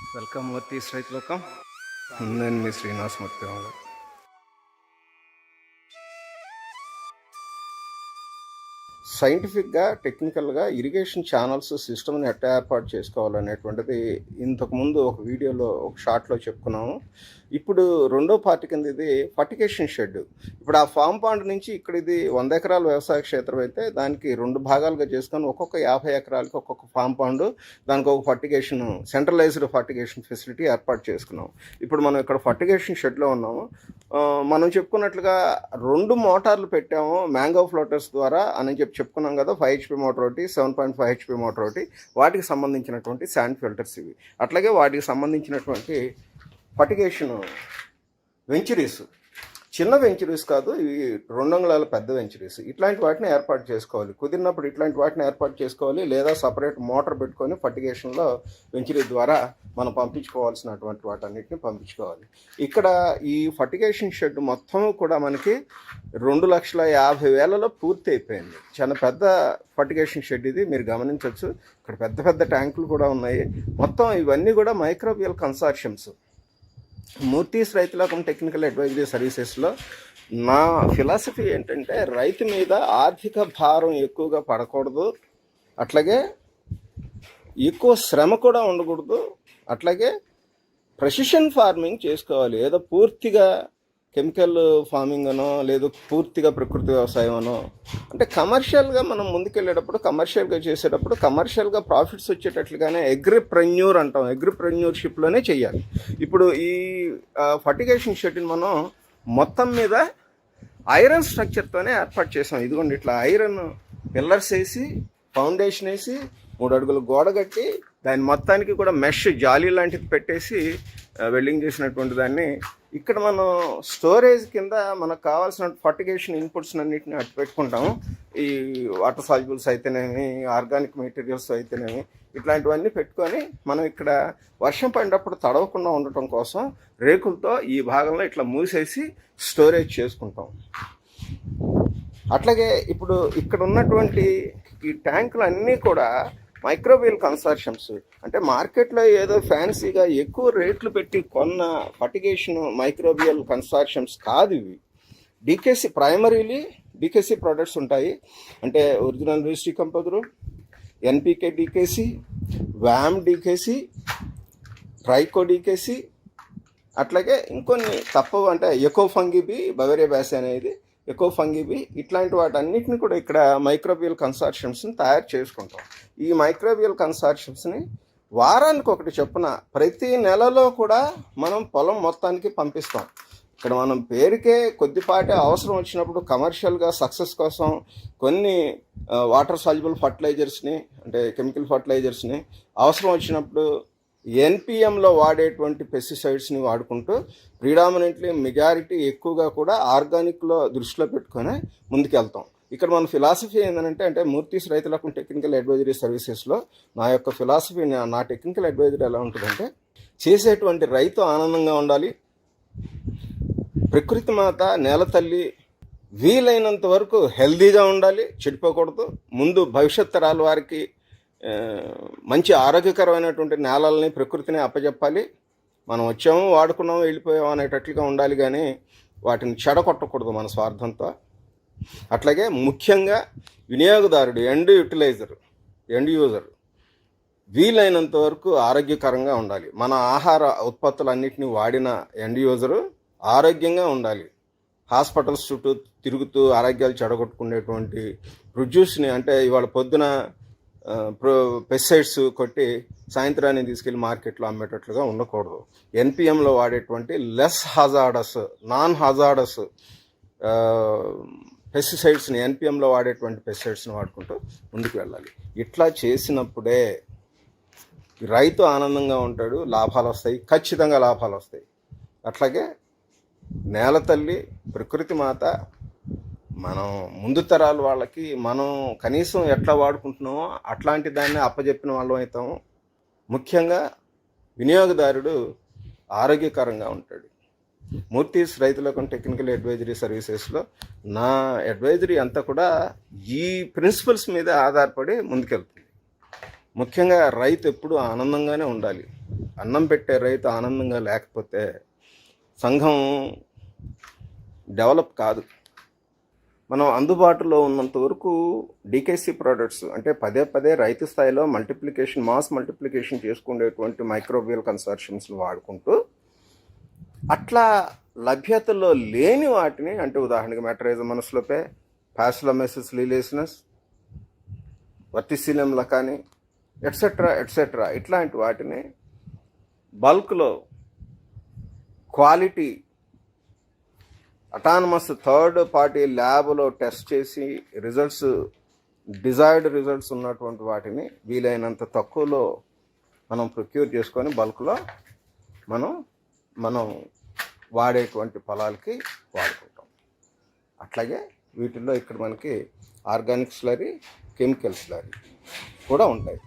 Welcome మూర్తి రైతులోకం. నేను మీ శ్రీనివాసమూర్తి గారు. సైంటిఫిక్గా టెక్నికల్గా ఇరిగేషన్ ఛానల్స్ సిస్టమ్ని ఎట్లా ఏర్పాటు చేసుకోవాలనేటువంటిది ఇంతకుముందు ఒక వీడియోలో ఒక షార్ట్లో చెప్పుకున్నాము. ఇప్పుడు రెండో పార్ట్ కింద ఇది ఫర్టిగేషన్ షెడ్. ఇప్పుడు ఆ ఫామ్ పాండ్ నుంచి ఇక్కడ ఇది 100 ఎకరాల వ్యవసాయ క్షేత్రం అయితే దానికి 2 భాగాలుగా చేసుకొని ఒక్కొక్క 50 ఎకరాలకి ఒక్కొక్క ఫామ్ పాండ్, దానికి ఒక ఫర్టిగేషన్ సెంట్రలైజ్డ్ ఫర్టిగేషన్ ఫెసిలిటీ ఏర్పాటు చేసుకున్నాం. ఇప్పుడు మనం ఇక్కడ ఫర్టిగేషన్ షెడ్లో ఉన్నాము. మనం చెప్పుకున్నట్లుగా 2 మోటార్లు పెట్టాము మ్యాంగో ఫ్లోటర్స్ ద్వారా అని చెప్పుకున్నాం కదా. 5 HP మోటార్ ఒకటి, 7.5 HP మోటార్ ఒకటి, వాటికి సంబంధించినటువంటి శాండ్ ఫిల్టర్స్ ఇవి. అట్లాగే వాటికి సంబంధించినటువంటి ఫర్టిగేషన్ వెంచరీస్, చిన్న వెంచరీస్ కాదు ఇవి, 2 అంగుళాల పెద్ద వెంచరీస్. ఇట్లాంటి వాటిని ఏర్పాటు చేసుకోవాలి. కుదిరినప్పుడు ఇట్లాంటి వాటిని ఏర్పాటు చేసుకోవాలి, లేదా సపరేట్ మోటార్ పెట్టుకొని ఫర్టిగేషన్లో వెంచరీ ద్వారా మనం పంపించుకోవాల్సినటువంటి వాటన్నిటిని పంపించుకోవాలి. ఇక్కడ ఈ ఫర్టిగేషన్ షెడ్ మొత్తం కూడా మనకి 2,50,000లో పూర్తి అయిపోయింది. చాలా పెద్ద ఫర్టిగేషన్ షెడ్ ఇది, మీరు గమనించవచ్చు. ఇక్కడ పెద్ద పెద్ద ట్యాంకులు కూడా ఉన్నాయి. మొత్తం ఇవన్నీ కూడా మైక్రోబియల్ కన్సార్షియమ్స్. మూర్తీస్ రైతులోకం టెక్నికల్ అడ్వైజరీ సర్వీసెస్లో నా ఫిలాసఫీ ఏంటంటే, రైతు మీద ఆర్థిక భారం ఎక్కువగా పడకూడదు, అట్లాగే ఎక్కువ శ్రమ కూడా ఉండకూడదు, అట్లాగే ప్రెసిషన్ ఫార్మింగ్ చేసుకోవాలి. ఏదో పూర్తిగా కెమికల్ ఫార్మింగ్ అనో లేదు పూర్తిగా ప్రకృతి వ్యవసాయం అనో, అంటే కమర్షియల్గా మనం ముందుకెళ్ళేటప్పుడు, కమర్షియల్గా చేసేటప్పుడు కమర్షియల్గా ప్రాఫిట్స్ వచ్చేటట్లుగానే అగ్రిప్రెన్యూర్ అంటాం, అగ్రిప్రెన్యూర్షిప్లోనే చేయాలి. ఇప్పుడు ఈ ఫర్టిగేషన్ షెడ్ని మనం మొత్తం మీద ఐరన్ స్ట్రక్చర్తోనే ఏర్పాటు చేసాం. ఇదిగోండి ఇట్లా ఐరన్ పిల్లర్స్ వేసి, ఫౌండేషన్ వేసి, 3 అడుగుల గోడ కట్టి, దాని మొత్తానికి కూడా మెష్ జాలీ లాంటిది పెట్టేసి వెల్డింగ్ చేసినటువంటి దాన్ని ఇక్కడ మనం స్టోరేజ్ కింద మనకు కావాల్సిన ఫర్టిగేషన్ ఇన్పుట్స్ అన్నింటిని అట్టు పెట్టుకుంటాము. ఈ వాటర్ సాల్యుబుల్స్ అయితేనేమి, ఆర్గానిక్ మెటీరియల్స్ అయితేనేమి, ఇట్లాంటివన్నీ పెట్టుకొని మనం ఇక్కడ వర్షం పడినప్పుడు తడవకుండా ఉండటం కోసం రేకులతో ఈ భాగంలో ఇట్లా మూసేసి స్టోరేజ్ చేసుకుంటాం. అట్లాగే ఇప్పుడు ఇక్కడ ఉన్నటువంటి ఈ ట్యాంకులు అన్నీ కూడా మైక్రోబియల్ కన్సార్షియమ్స్. అంటే మార్కెట్లో ఏదో ఫ్యాన్సీగా ఎక్కువ రేట్లు పెట్టి కొన్న ఫర్టిగేషన్ మైక్రోబియల్ కన్సార్షియమ్స్ కాదు ఇవి. డీకేసీ, ప్రైమరీలీ డీకేసీ ప్రొడక్ట్స్ ఉంటాయి. అంటే original waste decomposer, NPK DKC, VAM DKC, tricho DKC, అట్లాగే ఇంకొన్ని తప్పవు. అంటే ఎకో ఫంగిబి, బవేరియా బ్యాసి అనేది ఎకో ఫంగిబి, ఇట్లాంటి వాటన్నిటిని కూడా ఇక్కడ మైక్రోబియల్ కన్సార్షియమ్స్ని తయారు చేసుకుంటాం. ఈ మైక్రోబియల్ కన్సార్షియమ్స్ని వారానికి ఒకటి చొప్పున ప్రతి నెలలో కూడా మనం పొలం మొత్తానికి పంపిస్తాం. ఇక్కడ మనం పేరుకే కొద్దిపాటి అవసరం వచ్చినప్పుడు కమర్షియల్గా సక్సెస్ కోసం కొన్ని వాటర్ సాల్యుబుల్ ఫర్టిలైజర్స్ని, అంటే కెమికల్ ఫర్టిలైజర్స్ని అవసరం వచ్చినప్పుడు ఎన్పిఎంలో వాడేటువంటి పెస్టిసైడ్స్ని వాడుకుంటూ ప్రిడామినెంట్లీ మెజారిటీ ఎక్కువగా కూడా ఆర్గానిక్లో దృష్టిలో పెట్టుకొని ముందుకెళ్తాం. ఇక్కడ మన ఫిలాసఫీ ఏంటంటే, అంటే మూర్తీస్ రైతులకు టెక్నికల్ అడ్వైజరీ సర్వీసెస్లో నా యొక్క ఫిలాసఫీ, నా టెక్నికల్ అడ్వైజరీ ఎలా ఉంటుందంటే, చేసేటువంటి రైతు ఆనందంగా ఉండాలి, ప్రకృతి మాత నేల తల్లి వీలైనంత వరకు హెల్దీగా ఉండాలి, చెడిపోకూడదు. ముందు భవిష్యత్ తరాల వారికి మంచి ఆరోగ్యకరమైనటువంటి నేలల్ని, ప్రకృతిని అప్పచెప్పాలి. మనం వచ్చాము, వాడుకున్నాము, వెళ్ళిపోయాము అనేటట్లుగా ఉండాలి, కానీ వాటిని చెడగొట్టకూడదు మన స్వార్థంతో. అట్లాగే ముఖ్యంగా వినియోగదారుడు, ఎండ్ యూజర్ వీలైనంత వరకు ఆరోగ్యకరంగా ఉండాలి. మన ఆహార ఉత్పత్తులన్నింటినీ వాడిన ఎండ్ యూజరు ఆరోగ్యంగా ఉండాలి. హాస్పిటల్స్ చుట్టూ తిరుగుతూ ఆరోగ్యాలు చెడగొట్టుకునేటువంటి ప్రొడ్యూస్ని, అంటే ఇవాళ పొద్దున పెస్టిసైడ్స్ కొట్టి సాయంత్రాన్ని తీసుకెళ్ళి మార్కెట్లో అమ్మేటట్లుగా ఉండకూడదు. ఎన్పిఎంలో వాడేటువంటి లెస్ హజార్డస్, నాన్ హజార్డస్ పెస్టిసైడ్స్ని, ఎన్పిఎంలో వాడేటువంటి పెస్టిసైడ్స్ని వాడుకుంటూ ముందుకు వెళ్ళాలి. ఇట్లా చేసినప్పుడే రైతు ఆనందంగా ఉంటాడు, లాభాలు వస్తాయి, ఖచ్చితంగా లాభాలు వస్తాయి. అట్లాగే నేల తల్లి, ప్రకృతి మాత, మనం ముందు తరాల వాళ్ళకి మనం కనీసం ఎట్లా వాడుకుంటున్నామో అట్లాంటి దాన్ని అప్పచెప్పిన వాళ్ళం అవుతాము. ముఖ్యంగా వినియోగదారుడు ఆరోగ్యకరంగా ఉంటాడు. మూర్తీస్ రైతులకు టెక్నికల్ అడ్వైజరీ సర్వీసెస్లో నా అడ్వైజరీ అంతా కూడా ఈ ప్రిన్సిపల్స్ మీద ఆధారపడి ముందుకెళ్తుంది. ముఖ్యంగా రైతు ఎప్పుడు ఆనందంగానే ఉండాలి. అన్నం పెట్టే రైతు ఆనందంగా లేకపోతే సంఘం డెవలప్ కాదు. మనం అందుబాటులో ఉన్నంత వరకు డీకేసీ ప్రోడక్ట్స్ అంటే పదే పదే రైతు స్థాయిలో మాస్ మల్టిప్లికేషన్ చేసుకునేటువంటి మైక్రోబియల్ కన్సార్షియమ్స్ని వాడుకుంటూ అట్లా లభ్యతలో లేని వాటిని, అంటే ఉదాహరణకి మెట్రైజోమోనాస్లోపే, పాసిలోమైసిస్ లిలేసినస్, వర్టిసిలియం లకాని, ఎట్సెట్రా ఇట్లాంటి వాటిని బల్క్లో క్వాలిటీ అటానమస్ థర్డ్ పార్టీ ల్యాబ్లో టెస్ట్ చేసి డిజైర్డ్ రిజల్ట్స్ ఉన్నటువంటి వాటిని వీలైనంత తక్కువలో మనం ప్రొక్యూర్ చేసుకొని బల్క్లో మనం వాడేటువంటి పొలాలకి వాడుకుంటాం. అట్లాగే వీటిల్లో ఇక్కడ మనకి ఆర్గానిక్ స్లరీ, కెమికల్ స్లరీ కూడా ఉంటాయి.